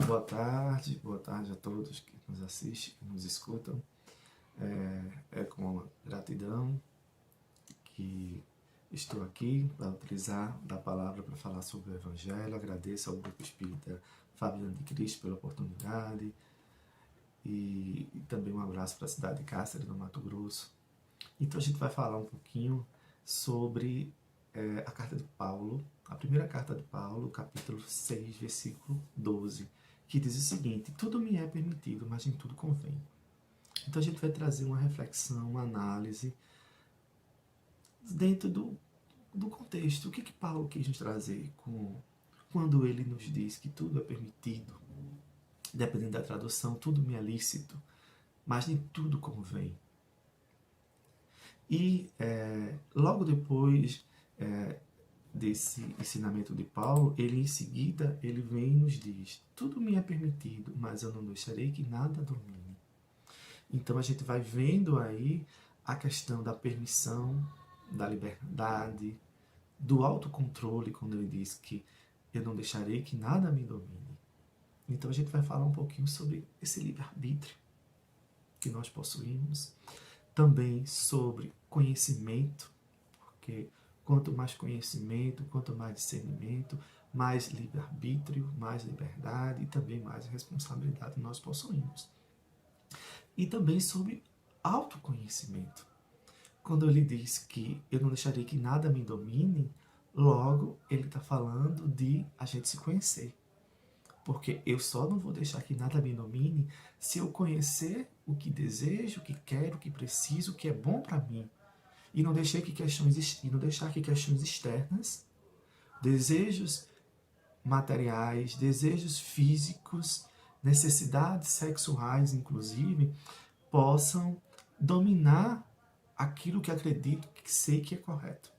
Boa tarde a todos que nos assistem, que nos escutam. É com gratidão que estou aqui para utilizar da palavra para falar sobre o Evangelho. Agradeço ao Grupo Espírita Fabiano de Cristo pela oportunidade e também um abraço para a cidade de Cáceres, no Mato Grosso. Então a gente vai falar um pouquinho sobre a carta de Paulo, a primeira carta de Paulo, capítulo 6, versículo 12, que diz o seguinte: tudo me é permitido, mas nem tudo convém. Então a gente vai trazer uma reflexão, uma análise dentro do contexto. O que Paulo quis nos trazer quando ele nos diz que tudo é permitido, dependendo da tradução, tudo me é lícito, mas nem tudo convém. E logo depois desse ensinamento de Paulo, ele em seguida vem e nos diz: tudo me é permitido, mas eu não deixarei que nada domine. Então a gente vai vendo aí a questão da permissão, da liberdade, do autocontrole, quando ele diz que eu não deixarei que nada me domine. Então a gente vai falar um pouquinho sobre esse livre-arbítrio que nós possuímos, também sobre conhecimento, porque quanto mais conhecimento, quanto mais discernimento, mais livre-arbítrio, mais liberdade e também mais responsabilidade nós possuímos. E também sobre autoconhecimento. Quando ele diz que eu não deixarei que nada me domine, logo ele está falando de a gente se conhecer. Porque eu só não vou deixar que nada me domine se eu conhecer o que desejo, o que quero, o que preciso, o que é bom para mim. E não deixar que questões externas, desejos materiais, desejos físicos, necessidades sexuais, inclusive, possam dominar aquilo que acredito, que sei que é correto.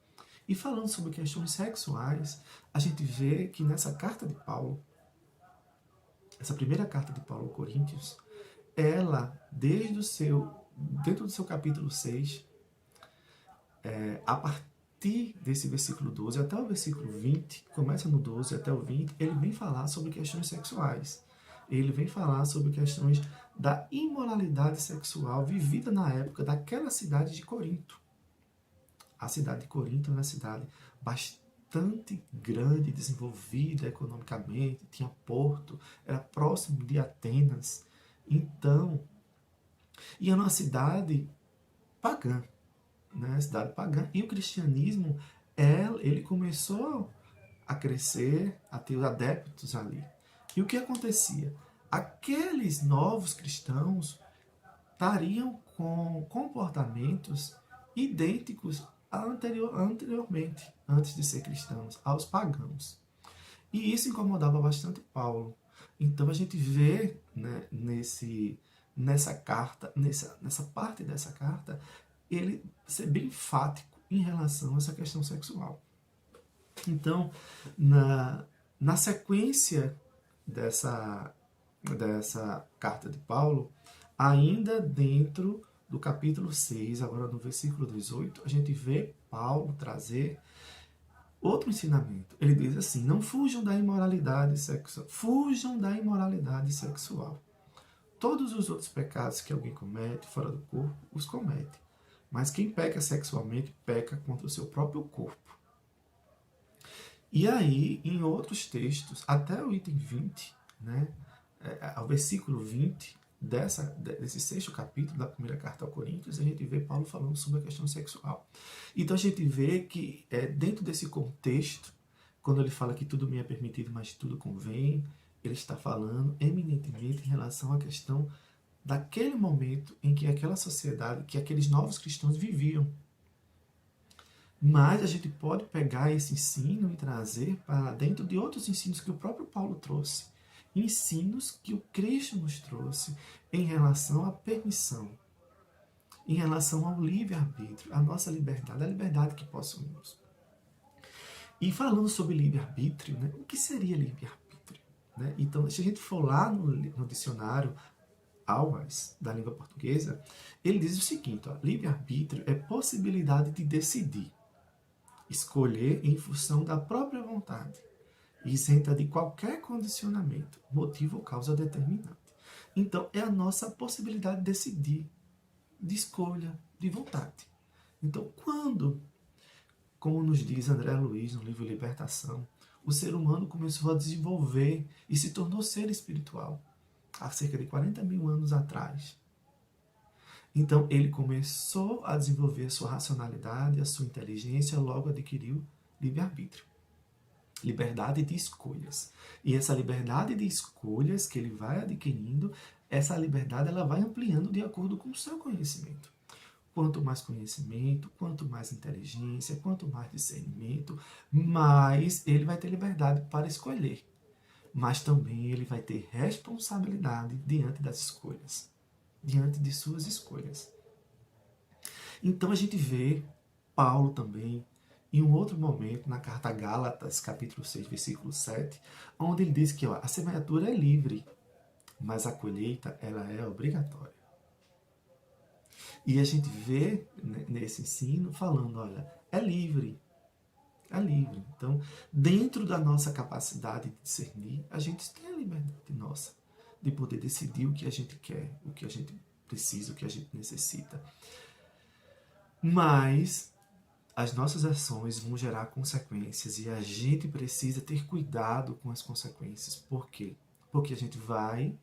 E falando sobre questões sexuais, a gente vê que nessa carta de Paulo, essa primeira carta de Paulo aos Coríntios, ela, dentro do seu capítulo 6, a partir desse versículo 12 até o versículo 20, começa no 12 até o 20, ele vem falar sobre questões sexuais. Ele vem falar sobre questões da imoralidade sexual vivida na época daquela cidade de Corinto. A cidade de Corinto é uma cidade bastante grande, desenvolvida economicamente, tinha porto, era próximo de Atenas. Então, e era uma cidade pagã, né? Cidade pagã. E o cristianismo, ele começou a crescer, a ter adeptos ali. E o que acontecia? Aqueles novos cristãos estariam com comportamentos idênticos anteriormente, antes de ser cristãos, aos pagãos. E isso incomodava bastante Paulo. Então a gente vê, né, nessa carta, nessa parte dessa carta, ele ser bem enfático em relação a essa questão sexual. Então, na sequência dessa carta de Paulo, ainda dentro do capítulo 6, agora no versículo 18, a gente vê Paulo trazer outro ensinamento. Ele diz assim: não fujam da imoralidade sexual. Fujam da imoralidade sexual. Todos os outros pecados que alguém comete fora do corpo, os comete. Mas quem peca sexualmente, peca contra o seu próprio corpo. E aí, em outros textos, até o item 20, né, ao versículo 20 desse sexto capítulo da primeira carta aos Coríntios, a gente vê Paulo falando sobre a questão sexual. Então a gente vê que dentro desse contexto, quando ele fala que tudo me é permitido, mas tudo convém, ele está falando eminentemente em relação à questão daquele momento em que aquela sociedade, que aqueles novos cristãos viviam. Mas a gente pode pegar esse ensino e trazer para dentro de outros ensinos que o próprio Paulo trouxe. Ensinos que o Cristo nos trouxe em relação à permissão, em relação ao livre-arbítrio, à nossa liberdade, a liberdade que possuímos. E falando sobre livre-arbítrio, né, o que seria livre-arbítrio? Né? Então, se a gente for lá no dicionário Almas, da língua portuguesa, ele diz o seguinte: livre-arbítrio é possibilidade de decidir, escolher em função da própria vontade, isenta de qualquer condicionamento, motivo ou causa determinante. Então, é a nossa possibilidade de decidir, de escolha, de vontade. Então, quando, como nos diz André Luiz no livro Libertação, o ser humano começou a desenvolver e se tornou ser espiritual, há cerca de 40 mil anos atrás. Então, ele começou a desenvolver a sua racionalidade, a sua inteligência, logo adquiriu livre-arbítrio. Liberdade de escolhas. E essa liberdade de escolhas que ele vai adquirindo, essa liberdade ela vai ampliando de acordo com o seu conhecimento. Quanto mais conhecimento, quanto mais inteligência, quanto mais discernimento, mais ele vai ter liberdade para escolher. Mas também ele vai ter responsabilidade diante das escolhas, diante de suas escolhas. Então a gente vê Paulo também, em um outro momento, na carta a Gálatas, capítulo 6, versículo 7, onde ele diz que a semeadura é livre, mas a colheita ela é obrigatória. E a gente vê nesse ensino falando, olha, é livre. É livre. Então, dentro da nossa capacidade de discernir, a gente tem a liberdade nossa de poder decidir o que a gente quer, o que a gente precisa, o que a gente necessita. Mas as nossas ações vão gerar consequências e a gente precisa ter cuidado com as consequências. Por quê? Porque a gente vai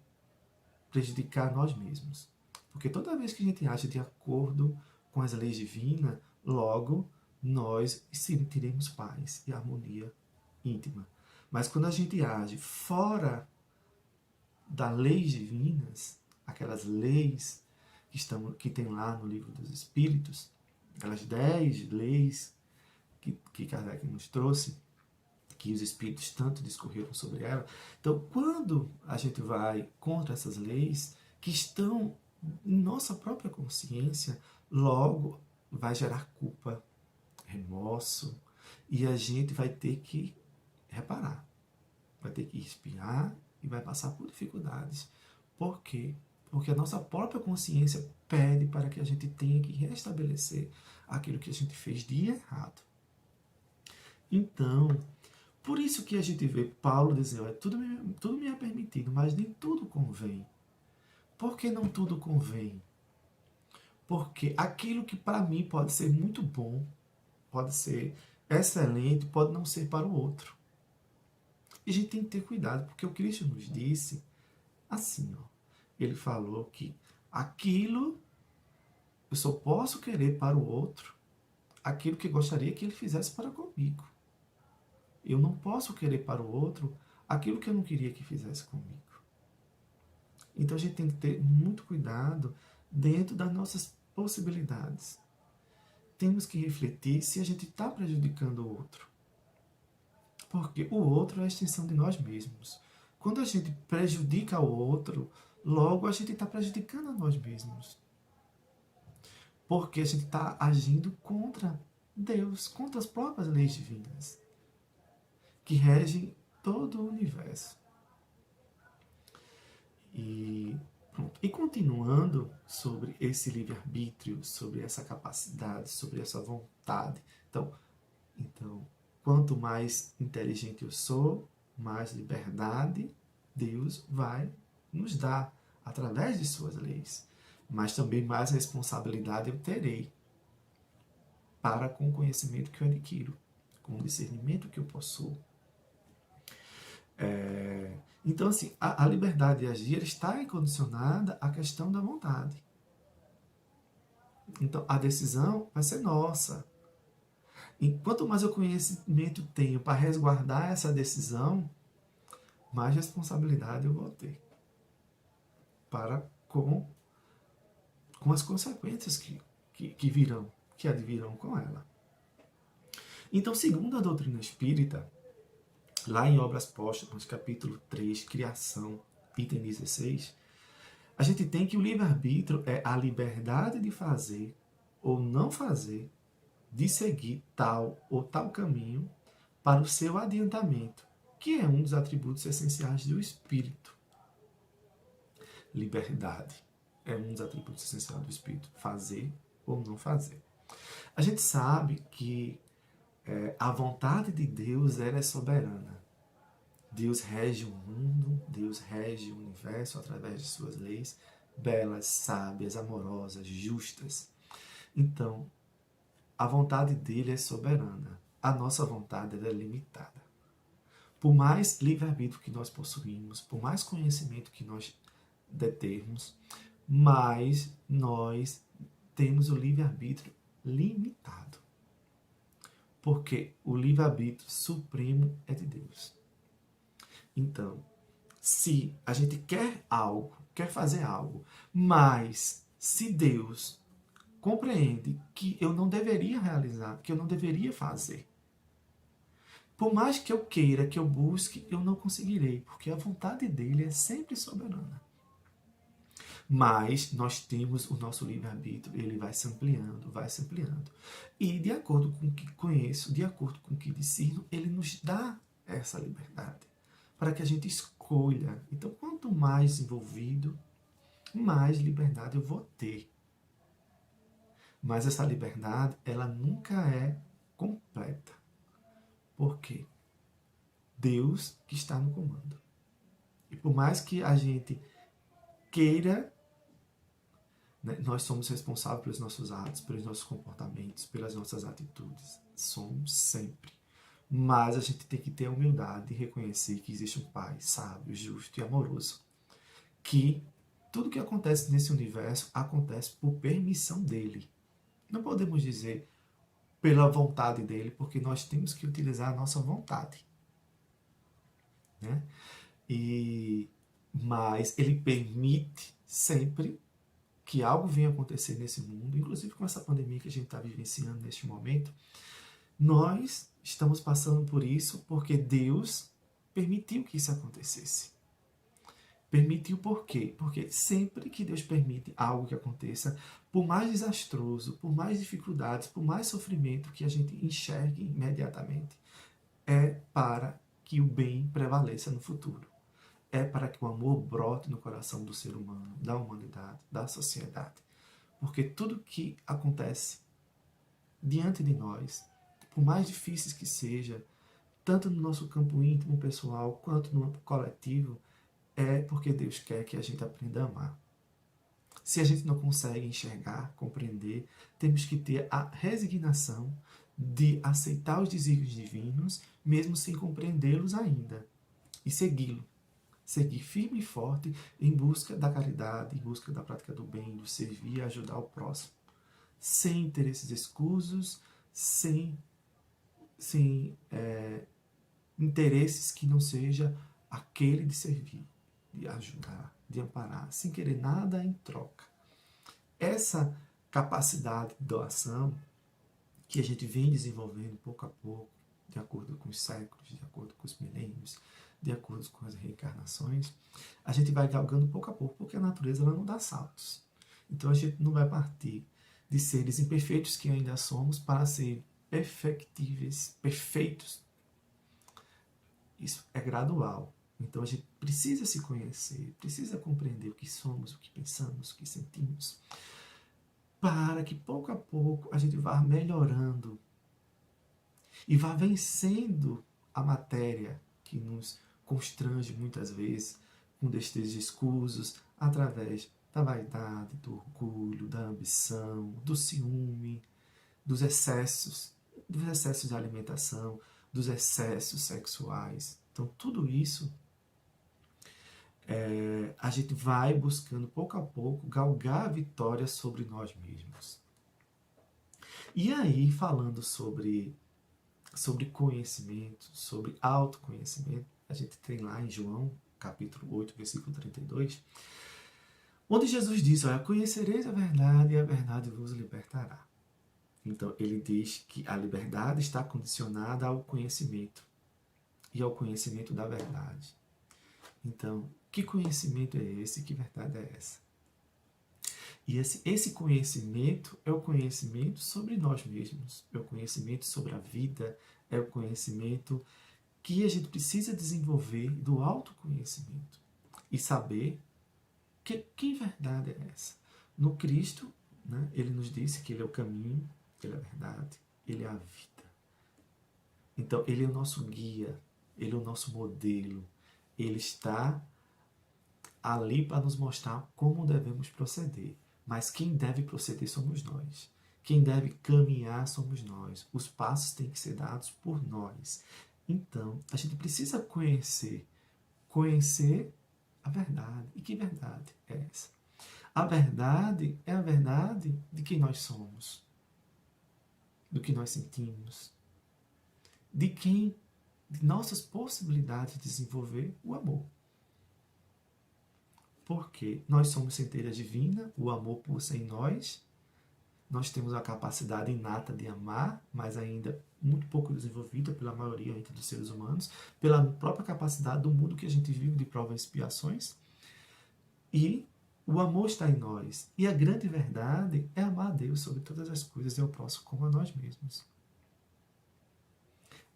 prejudicar nós mesmos. Porque toda vez que a gente age de acordo com as leis divinas, logo nós sentiremos paz e harmonia íntima. Mas quando a gente age fora das leis divinas, aquelas leis que tem lá no livro dos Espíritos, aquelas 10 leis que Kardec nos trouxe, que os Espíritos tanto discorreram sobre ela. Então, quando a gente vai contra essas leis, que estão em nossa própria consciência, logo vai gerar culpa, remorso, e a gente vai ter que reparar, vai ter que respirar e vai passar por dificuldades. Por quê? Porque a nossa própria consciência pede para que a gente tenha que restabelecer aquilo que a gente fez de errado. Então, por isso que a gente vê Paulo dizer, olha, tudo me é permitido, mas nem tudo convém. Por que não tudo convém? Porque aquilo que para mim pode ser muito bom, pode ser excelente, pode não ser para o outro. E a gente tem que ter cuidado, porque o Cristo nos disse assim, ó, ele falou que aquilo eu só posso querer para o outro aquilo que gostaria que ele fizesse para comigo. Eu não posso querer para o outro aquilo que eu não queria que fizesse comigo. Então a gente tem que ter muito cuidado dentro das nossas possibilidades. Temos que refletir se a gente está prejudicando o outro. Porque o outro é a extensão de nós mesmos. Quando a gente prejudica o outro, logo a gente está prejudicando a nós mesmos. Porque a gente está agindo contra Deus, contra as próprias leis divinas, que regem todo o universo. E continuando sobre esse livre-arbítrio, sobre essa capacidade, sobre essa vontade. Então, quanto mais inteligente eu sou, mais liberdade Deus vai nos dar através de suas leis. Mas também mais responsabilidade eu terei para com o conhecimento que eu adquiro, com o discernimento que eu possuo. Então, assim, a liberdade de agir está condicionada à questão da vontade. Então, a decisão vai ser nossa. E quanto mais eu conhecimento tenho para resguardar essa decisão, mais responsabilidade eu vou ter para com as consequências que virão, que advirão com ela. Então, segundo a doutrina espírita, lá em Obras Póstumas, capítulo 3, Criação, item 16, a gente tem que o livre-arbítrio é a liberdade de fazer ou não fazer, de seguir tal ou tal caminho para o seu adiantamento, que é um dos atributos essenciais do espírito. Liberdade é um dos atributos essenciais do espírito, fazer ou não fazer. A gente sabe que a vontade de Deus ela é soberana. Deus rege o mundo, Deus rege o universo através de suas leis, belas, sábias, amorosas, justas. Então, a vontade dele é soberana. A nossa vontade é limitada. Por mais livre-arbítrio que nós possuímos, por mais conhecimento que nós determos, mais nós temos o livre-arbítrio limitado. Porque o livre-arbítrio supremo é de Deus. Então, se a gente quer algo, quer fazer algo, mas se Deus compreende que eu não deveria realizar, que eu não deveria fazer, por mais que eu queira, que eu busque, eu não conseguirei, porque a vontade dele é sempre soberana. Mas nós temos o nosso livre-arbítrio, ele vai se ampliando, vai se ampliando. E de acordo com o que conheço, de acordo com o que discerno, ele nos dá essa liberdade, para que a gente escolha. Então, quanto mais desenvolvido, mais liberdade eu vou ter. Mas essa liberdade, ela nunca é completa. Por quê? Deus que está no comando. E por mais que a gente queira, né, nós somos responsáveis pelos nossos atos, pelos nossos comportamentos, pelas nossas atitudes. Somos sempre. Mas a gente tem que ter a humildade de reconhecer que existe um Pai sábio, justo e amoroso. Que tudo que acontece nesse universo acontece por permissão dele. Não podemos dizer pela vontade dele, porque nós temos que utilizar a nossa vontade. Né? Mas ele permite sempre que algo venha acontecer nesse mundo, inclusive com essa pandemia que a gente está vivenciando neste momento. Nós estamos passando por isso porque Deus permitiu que isso acontecesse. Permitiu por quê? Porque sempre que Deus permite algo que aconteça, por mais desastroso, por mais dificuldades, por mais sofrimento que a gente enxergue imediatamente, é para que o bem prevaleça no futuro. É para que o amor brote no coração do ser humano, da humanidade, da sociedade. Porque tudo que acontece diante de nós, por mais difíceis que seja, tanto no nosso campo íntimo, pessoal, quanto no coletivo, é porque Deus quer que a gente aprenda a amar. Se a gente não consegue enxergar, compreender, temos que ter a resignação de aceitar os desígnios divinos, mesmo sem compreendê-los ainda, e segui-lo. Seguir firme e forte em busca da caridade, em busca da prática do bem, do servir e ajudar o próximo. Sem interesses escusos, sem interesses que não seja aquele de servir, de ajudar, de amparar, sem querer nada em troca. Essa capacidade de doação que a gente vem desenvolvendo pouco a pouco, de acordo com os séculos, de acordo com os milênios, de acordo com as reencarnações, a gente vai galgando pouco a pouco, porque a natureza ela não dá saltos. Então a gente não vai partir de seres imperfeitos que ainda somos para ser perfectíveis, perfeitos. Isso é gradual. Então a gente precisa se conhecer, precisa compreender o que somos, o que pensamos, o que sentimos, para que pouco a pouco a gente vá melhorando e vá vencendo a matéria que nos constrange muitas vezes com desejos escusos através da vaidade, do orgulho, da ambição, do ciúme, dos excessos de alimentação, dos excessos sexuais. Então tudo isso a gente vai buscando pouco a pouco galgar a vitória sobre nós mesmos. E aí, falando sobre conhecimento, sobre autoconhecimento, a gente tem lá em João, capítulo 8, versículo 32, onde Jesus diz, olha, conhecereis a verdade e a verdade vos libertará. Então, ele diz que a liberdade está condicionada ao conhecimento e ao conhecimento da verdade. Então, que conhecimento é esse? Que verdade é essa? E esse conhecimento é o conhecimento sobre nós mesmos, é o conhecimento sobre a vida, é o conhecimento que a gente precisa desenvolver do autoconhecimento e saber que verdade é essa. No Cristo, né, ele nos disse que ele é o caminho, ele é a verdade, ele é a vida. Então, ele é o nosso guia. Ele é o nosso modelo. Ele está ali para nos mostrar como devemos proceder. Mas quem deve proceder somos nós. Quem deve caminhar somos nós. Os passos têm que ser dados por nós. Então, a gente precisa conhecer a verdade. E que verdade é essa? A verdade é a verdade de quem nós somos, do que nós sentimos, de nossas possibilidades de desenvolver o amor. Porque nós somos centelha divina, o amor pulsa em nós temos a capacidade inata de amar, mas ainda muito pouco desenvolvida pela maioria entre os seres humanos, pela própria capacidade do mundo que a gente vive de provas e expiações. E o amor está em nós. E a grande verdade é amar a Deus sobre todas as coisas e ao próximo como a nós mesmos.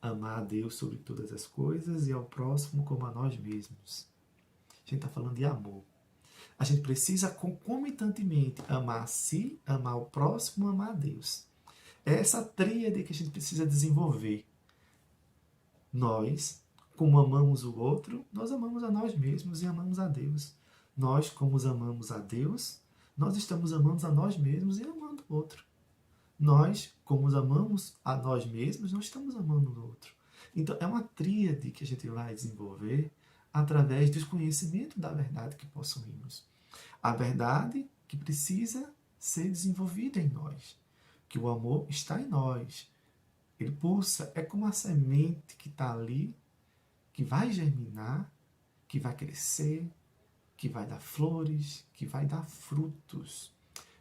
Amar a Deus sobre todas as coisas e ao próximo como a nós mesmos. A gente está falando de amor. A gente precisa concomitantemente amar a si, amar o próximo, amar a Deus. É essa tríade que a gente precisa desenvolver. Nós, como amamos o outro, nós amamos a nós mesmos e amamos a Deus. Nós, como amamos a Deus, nós estamos amando a nós mesmos e amando o outro. Nós, como amamos a nós mesmos, nós estamos amando o outro. Então, é uma tríade que a gente vai desenvolver através do conhecimento da verdade que possuímos. A verdade que precisa ser desenvolvida em nós. Que o amor está em nós. Ele pulsa, é como a semente que está ali, que vai germinar, que vai crescer, que vai dar flores, que vai dar frutos,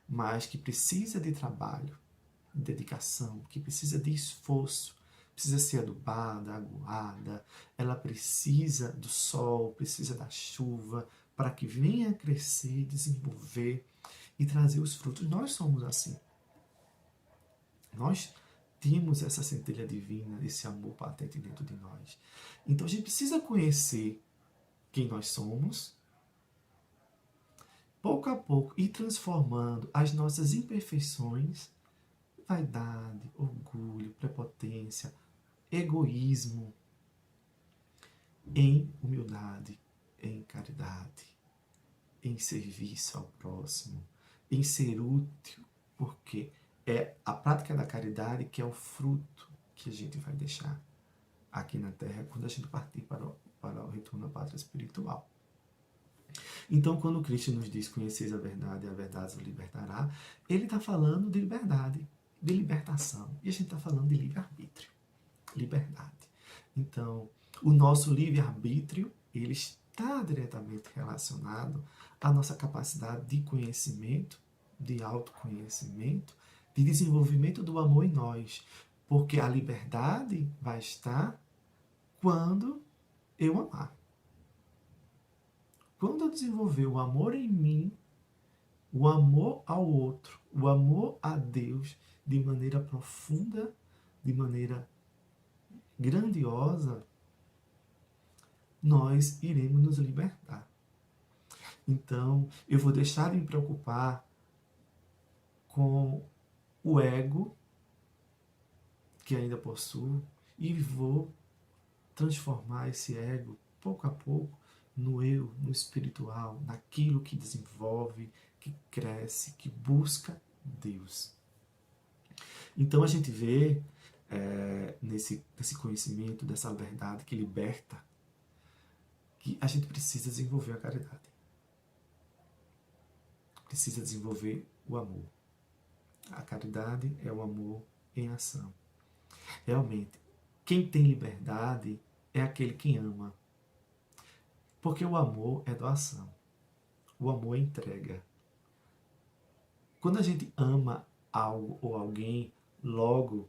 mas que precisa de trabalho, de dedicação, que precisa de esforço, precisa ser adubada, aguada, ela precisa do sol, precisa da chuva, para que venha crescer, desenvolver e trazer os frutos. Nós somos assim. Nós temos essa centelha divina, esse amor patente dentro de nós. Então a gente precisa conhecer quem nós somos, pouco a pouco, ir transformando as nossas imperfeições, vaidade, orgulho, prepotência, egoísmo, em humildade, em caridade, em serviço ao próximo, em ser útil, porque é a prática da caridade que é o fruto que a gente vai deixar aqui na Terra quando a gente partir para o retorno à pátria espiritual. Então, quando Cristo nos diz conheceis a verdade e a verdade os libertará, ele está falando de liberdade, de libertação. E a gente está falando de livre-arbítrio, liberdade. Então, o nosso livre-arbítrio, ele está diretamente relacionado à nossa capacidade de conhecimento, de autoconhecimento, de desenvolvimento do amor em nós. Porque a liberdade vai estar quando eu amar. Quando eu desenvolver o amor em mim, o amor ao outro, o amor a Deus de maneira profunda, de maneira grandiosa, nós iremos nos libertar. Então, eu vou deixar de me preocupar com o ego que ainda possuo e vou transformar esse ego, pouco a pouco, no eu, no espiritual, naquilo que desenvolve, que cresce, que busca Deus. Então a gente vê nesse conhecimento dessa verdade que liberta, que a gente precisa desenvolver a caridade. Precisa desenvolver o amor. A caridade é o amor em ação. Realmente, quem tem liberdade é aquele que ama. Porque o amor é doação. O amor é entrega. Quando a gente ama algo ou alguém, logo,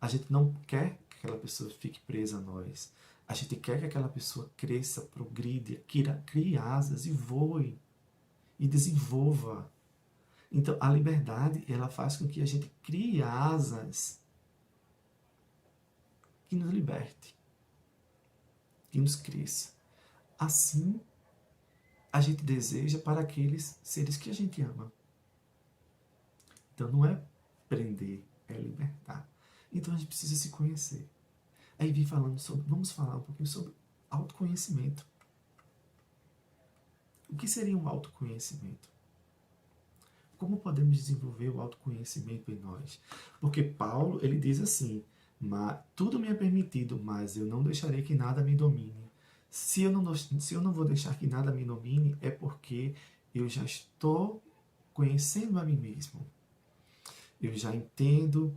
a gente não quer que aquela pessoa fique presa a nós. A gente quer que aquela pessoa cresça, progrida, crie asas e voe e desenvolva. Então, a liberdade, ela faz com que a gente crie asas que nos liberte, que nos cresça. Assim, a gente deseja para aqueles seres que a gente ama. Então, não é prender, é libertar. Então, a gente precisa se conhecer. Aí vim falando sobre, vamos falar um pouquinho sobre autoconhecimento. O que seria um autoconhecimento? Como podemos desenvolver o autoconhecimento em nós? Porque Paulo, ele diz assim, tudo me é permitido, mas eu não deixarei que nada me domine. Se eu não vou deixar que nada me domine, é porque eu já estou conhecendo a mim mesmo. Eu já entendo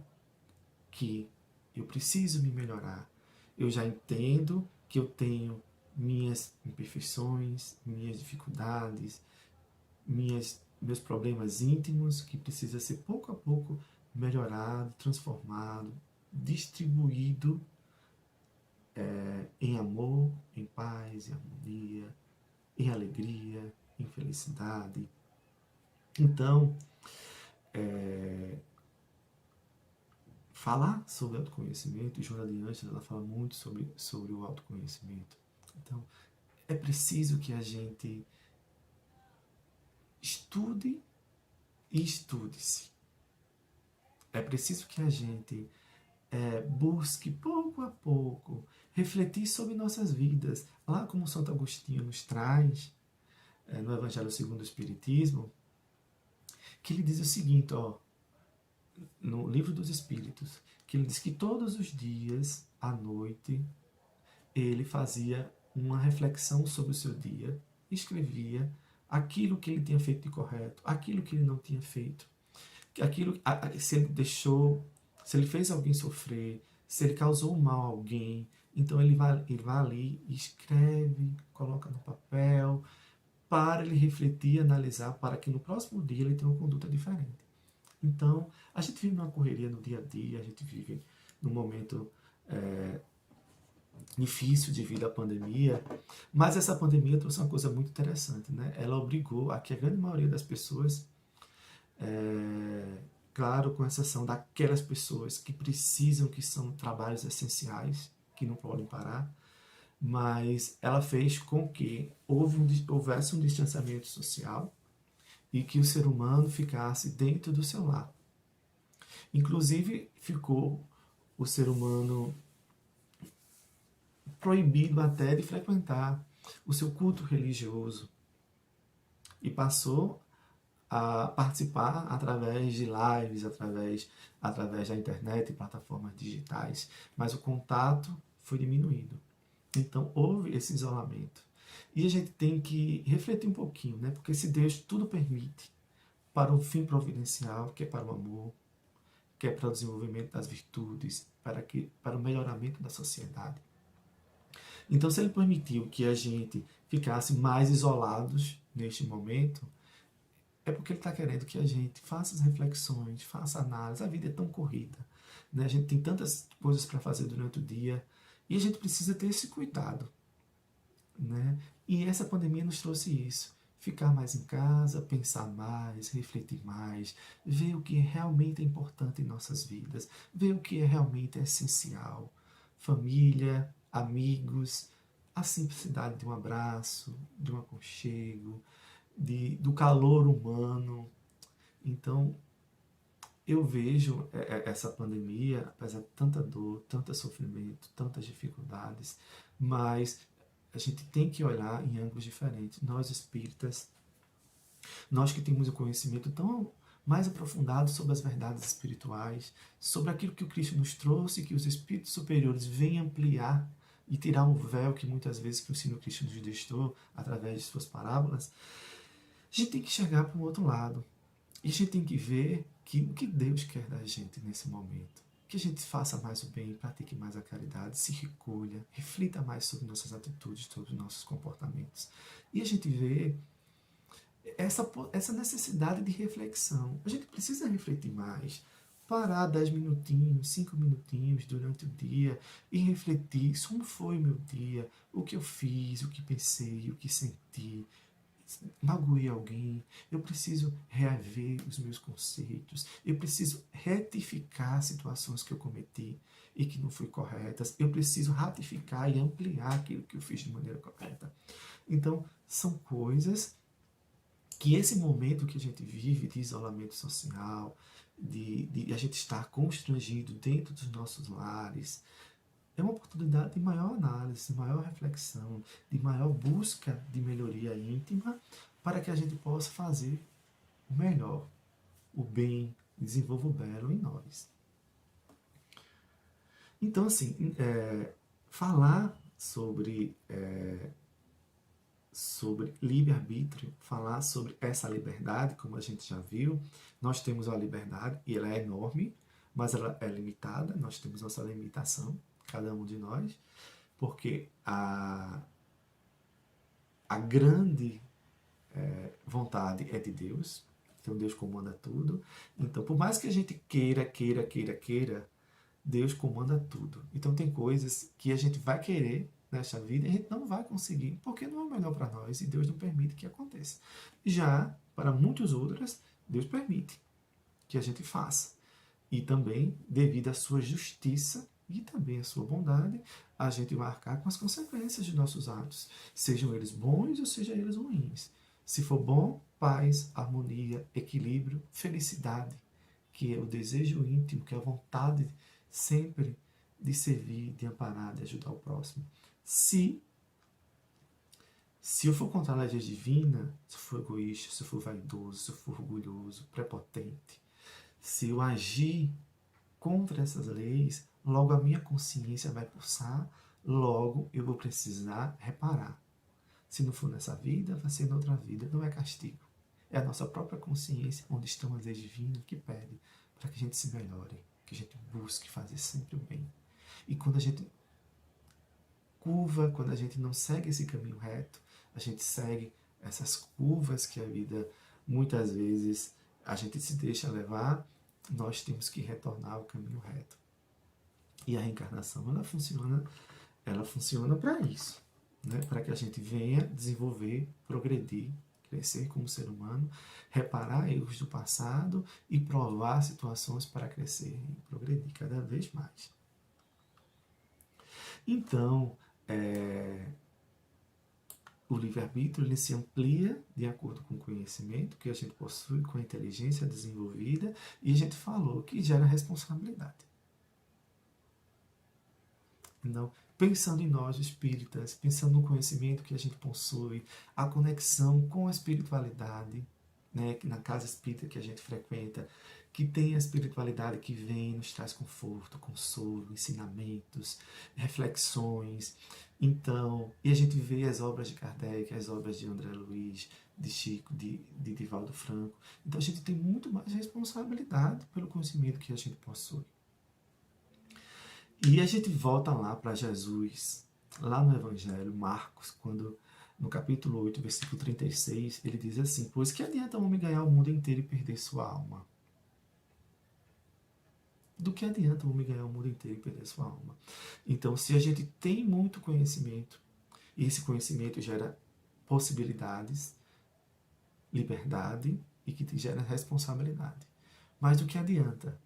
que eu preciso me melhorar. Eu já entendo que eu tenho minhas imperfeições, minhas dificuldades, meus problemas íntimos, que precisa ser pouco a pouco melhorado, transformado, distribuído em amor, em paz, em harmonia, em alegria, em felicidade. Então, falar sobre autoconhecimento, e Joana de Ângeles, ela fala muito sobre o autoconhecimento. Então, é preciso que a gente estude e estude-se. É preciso que a gente busque pouco a pouco refletir sobre nossas vidas. Lá como Santo Agostinho nos traz, no Evangelho segundo o Espiritismo, que ele diz o seguinte, ó, no Livro dos Espíritos, que ele diz que todos os dias, à noite, ele fazia uma reflexão sobre o seu dia, escrevia aquilo que ele tinha feito de correto, aquilo que ele não tinha feito, aquilo, se ele deixou, se ele fez alguém sofrer, se ele causou mal a alguém, então ele vai ali, escreve, coloca no papel, para ele refletir, analisar, para que no próximo dia ele tenha uma conduta diferente. Então, a gente vive numa correria no dia a dia, a gente vive num momento difícil devido à pandemia, mas essa pandemia trouxe uma coisa muito interessante, né? Ela obrigou a que a grande maioria das pessoas, claro, com exceção daquelas pessoas que precisam, que são trabalhos essenciais, que não podem parar, mas ela fez com que houvesse um distanciamento social e que o ser humano ficasse dentro do seu lar. Inclusive, ficou o ser humano proibido até de frequentar o seu culto religioso e passou a participar através de lives, através da internet e plataformas digitais, mas o contato foi diminuído. Então houve esse isolamento. E a gente tem que refletir um pouquinho, né? Porque se Deus tudo permite para o fim providencial, que é para o amor, que é para o desenvolvimento das virtudes, para o melhoramento da sociedade. Então, se Ele permitiu que a gente ficasse mais isolados neste momento, é porque Ele está querendo que a gente faça as reflexões, faça análise. A vida é tão corrida, né? A gente tem tantas coisas para fazer durante o dia e a gente precisa ter esse cuidado, né? E essa pandemia nos trouxe isso. Ficar mais em casa, pensar mais, refletir mais, ver o que realmente é importante em nossas vidas, ver o que é realmente essencial. Família, amigos, a simplicidade de um abraço, de um aconchego, do calor humano. Então, eu vejo essa pandemia, apesar de tanta dor, tanto sofrimento, tantas dificuldades, mas a gente tem que olhar em ângulos diferentes. Nós espíritas, nós que temos o conhecimento tão mais aprofundado sobre as verdades espirituais, sobre aquilo que o Cristo nos trouxe, que os espíritos superiores vêm ampliar e tirar um véu que muitas vezes que o Senhor Cristo nos deixou através de suas parábolas, a gente tem que chegar para o outro lado. E a gente tem que ver o que Deus quer da gente nesse momento. Que a gente faça mais o bem, pratique mais a caridade, se recolha, reflita mais sobre nossas atitudes, sobre os nossos comportamentos. E a gente vê essa necessidade de reflexão. A gente precisa refletir mais, parar 10 minutinhos, 5 minutinhos durante o dia e refletir como foi o meu dia, o que eu fiz, o que pensei, o que senti, magoei alguém, eu preciso reaver os meus conceitos, eu preciso retificar situações que eu cometi e que não foram corretas, eu preciso ratificar e ampliar aquilo que eu fiz de maneira correta. Então, são coisas que esse momento que a gente vive de isolamento social, de a gente estar constrangido dentro dos nossos lares, é uma oportunidade de maior análise, de maior reflexão, de maior busca de melhoria íntima, para que a gente possa fazer o melhor, o bem, desenvolva o belo em nós. Então, assim, falar sobre livre-arbítrio, falar sobre essa liberdade, como a gente já viu, nós temos a liberdade e ela é enorme, mas ela é limitada, nós temos nossa limitação, cada um de nós, porque a grande vontade é de Deus, então Deus comanda tudo. Então, por mais que a gente queira, Deus comanda tudo. Então tem coisas que a gente vai querer nesta vida e a gente não vai conseguir, porque não é o melhor para nós e Deus não permite que aconteça. Já para muitas outras, Deus permite que a gente faça. E também, devido à sua justiça e também à sua bondade, a gente vai arcar com as consequências de nossos atos, sejam eles bons ou sejam eles ruins. Se for bom, paz, harmonia, equilíbrio, felicidade, que é o desejo íntimo, que é a vontade sempre de servir, de amparar, de ajudar o próximo. Se eu for contra a lei divina, se eu for egoísta, se eu for vaidoso, se eu for orgulhoso, prepotente, se eu agir contra essas leis, logo a minha consciência vai pulsar, logo eu vou precisar reparar. Se não for nessa vida, vai ser em outra vida. Não é castigo. É a nossa própria consciência, onde estão as leis divinas, que pede para que a gente se melhore, que a gente busque fazer sempre o bem. E quando a gente curva, quando a gente não segue esse caminho reto, a gente segue essas curvas que a vida, muitas vezes, a gente se deixa levar, nós temos que retornar ao caminho reto. E a reencarnação, ela funciona para isso, né? Para que a gente venha desenvolver, progredir, crescer como ser humano, reparar erros do passado e provar situações para crescer e progredir cada vez mais. Então, o livre-arbítrio ele se amplia de acordo com o conhecimento que a gente possui, com a inteligência desenvolvida, e a gente falou que gera responsabilidade. Então, pensando em nós, espíritas, pensando no conhecimento que a gente possui, a conexão com a espiritualidade, né, na casa espírita que a gente frequenta, que tem a espiritualidade que vem, nos traz conforto, consolo, ensinamentos, reflexões. Então, e a gente vê as obras de Kardec, as obras de André Luiz, de Chico, de Divaldo Franco. Então, a gente tem muito mais responsabilidade pelo conhecimento que a gente possui. E a gente volta lá para Jesus, lá no Evangelho, Marcos, quando no capítulo 8, versículo 36, ele diz assim: pois que adianta o homem ganhar o mundo inteiro e perder sua alma? Do que adianta o homem ganhar o mundo inteiro e perder sua alma? Então, se a gente tem muito conhecimento, e esse conhecimento gera possibilidades, liberdade e que gera responsabilidade. Mas do que adianta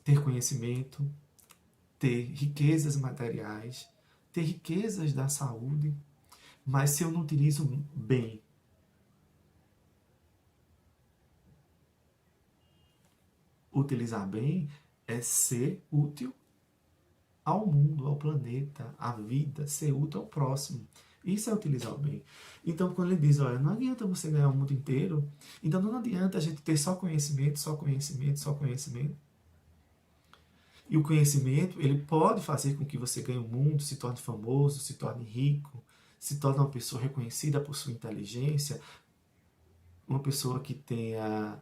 ter conhecimento, ter riquezas materiais, ter riquezas da saúde, mas se eu não utilizo bem, utilizar bem é ser útil ao mundo, ao planeta, à vida, ser útil ao próximo. Isso é utilizar o bem. Então, quando ele diz, olha, não adianta você ganhar o mundo inteiro, então não adianta a gente ter só conhecimento, só conhecimento, só conhecimento. E o conhecimento, ele pode fazer com que você ganhe o mundo, se torne famoso, se torne rico, se torne uma pessoa reconhecida por sua inteligência, uma pessoa que tenha,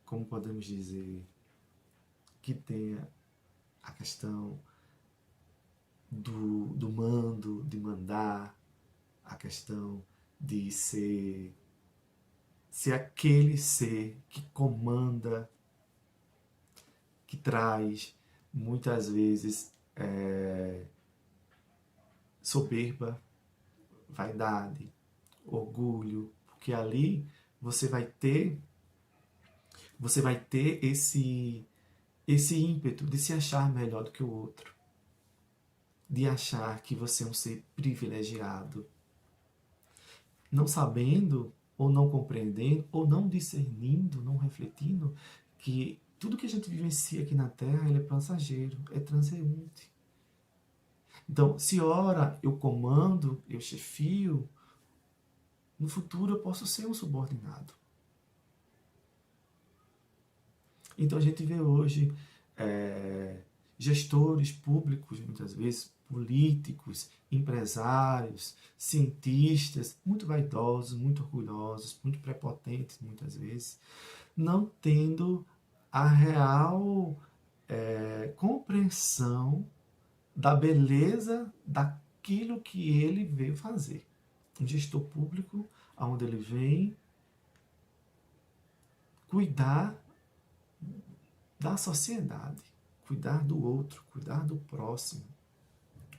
como podemos dizer, que tenha a questão do mando, de mandar, a questão de ser aquele ser que comanda, que traz muitas vezes soberba, vaidade, orgulho, porque ali você vai ter esse ímpeto de se achar melhor do que o outro, de achar que você é um ser privilegiado, não sabendo ou não compreendendo, ou não discernindo, não refletindo, que Tudo que a gente vivencia aqui na Terra, ele é passageiro, é transeunte. Então, se ora eu comando, eu chefio, no futuro eu posso ser um subordinado. Então a gente vê hoje gestores públicos, muitas vezes, políticos, empresários, cientistas, muito vaidosos, muito orgulhosos, muito prepotentes, muitas vezes, não tendo a real compreensão da beleza daquilo que ele veio fazer. Um gestor público, aonde ele vem cuidar da sociedade, cuidar do outro, cuidar do próximo,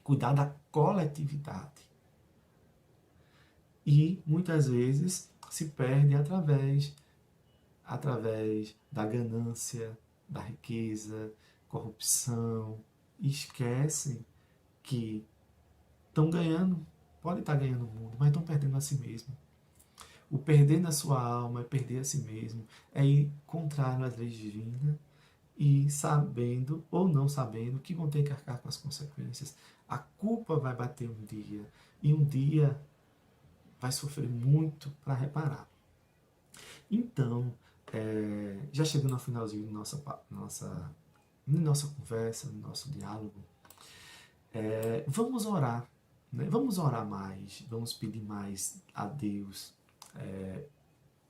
cuidar da coletividade. E muitas vezes se perde através da ganância, da riqueza, corrupção, e esquecem que estão ganhando, podem estar ganhando o mundo, mas estão perdendo a si mesmo. O perder na sua alma é perder a si mesmo, é ir contrário às leis divinas e sabendo ou não sabendo que vão ter que arcar com as consequências. A culpa vai bater um dia e um dia vai sofrer muito para reparar. Então, já chegando ao finalzinho da nossa conversa, do nosso diálogo, vamos orar, né? Vamos orar mais, vamos pedir mais a Deus,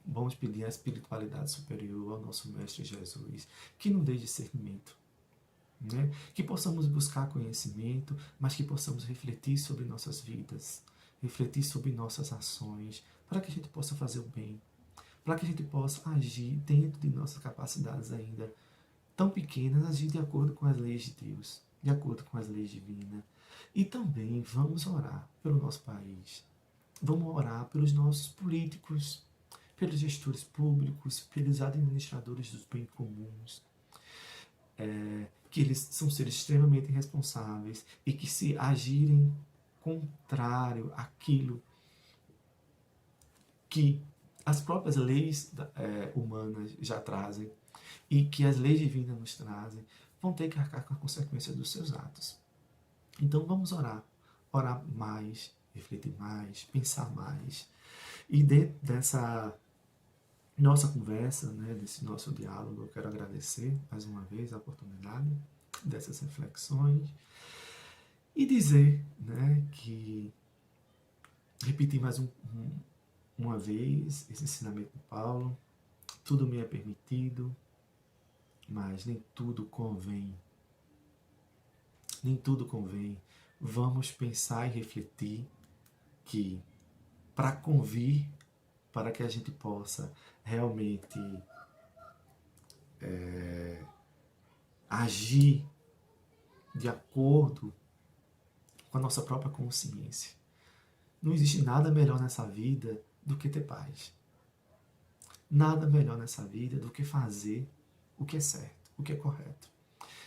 vamos pedir a espiritualidade superior ao nosso Mestre Jesus, que nos dê discernimento, né? Que possamos buscar conhecimento, mas que possamos refletir sobre nossas vidas, refletir sobre nossas ações, para que a gente possa fazer o bem, para que a gente possa agir dentro de nossas capacidades ainda tão pequenas, agir de acordo com as leis de Deus, de acordo com as leis divinas. E também vamos orar pelo nosso país, vamos orar pelos nossos políticos, pelos gestores públicos, pelos administradores dos bens comuns, que eles são seres extremamente responsáveis e que, se agirem contrário àquilo que as próprias leis humanas já trazem e que as leis divinas nos trazem, vão ter que arcar com a consequência dos seus atos. Então vamos orar mais, refletir mais, pensar mais. E dentro dessa nossa conversa, né, desse nosso diálogo, eu quero agradecer mais uma vez a oportunidade dessas reflexões e dizer, né, que repetir mais uma vez esse ensinamento de Paulo: tudo me é permitido, mas nem tudo convém. Nem tudo convém. Vamos pensar e refletir que para convir, para que a gente possa realmente agir de acordo com a nossa própria consciência. Não existe nada melhor nessa vida do que ter paz. Nada melhor nessa vida do que fazer o que é certo, o que é correto.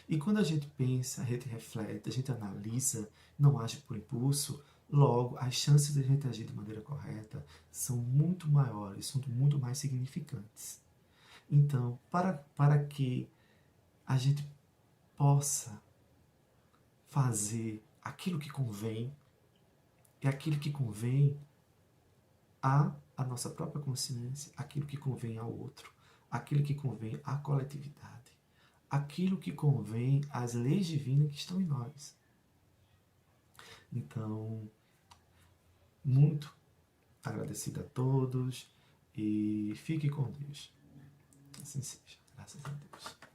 E quando a gente pensa, a gente reflete, a gente analisa, não age por impulso, logo as chances de a gente agir de maneira correta são muito maiores, são muito mais significantes. Então, para que a gente possa fazer aquilo que convém, e aquilo que convém a nossa própria consciência, aquilo que convém ao outro, aquilo que convém à coletividade, aquilo que convém às leis divinas que estão em nós. Então, muito agradecido a todos e fique com Deus. Assim seja. Graças a Deus.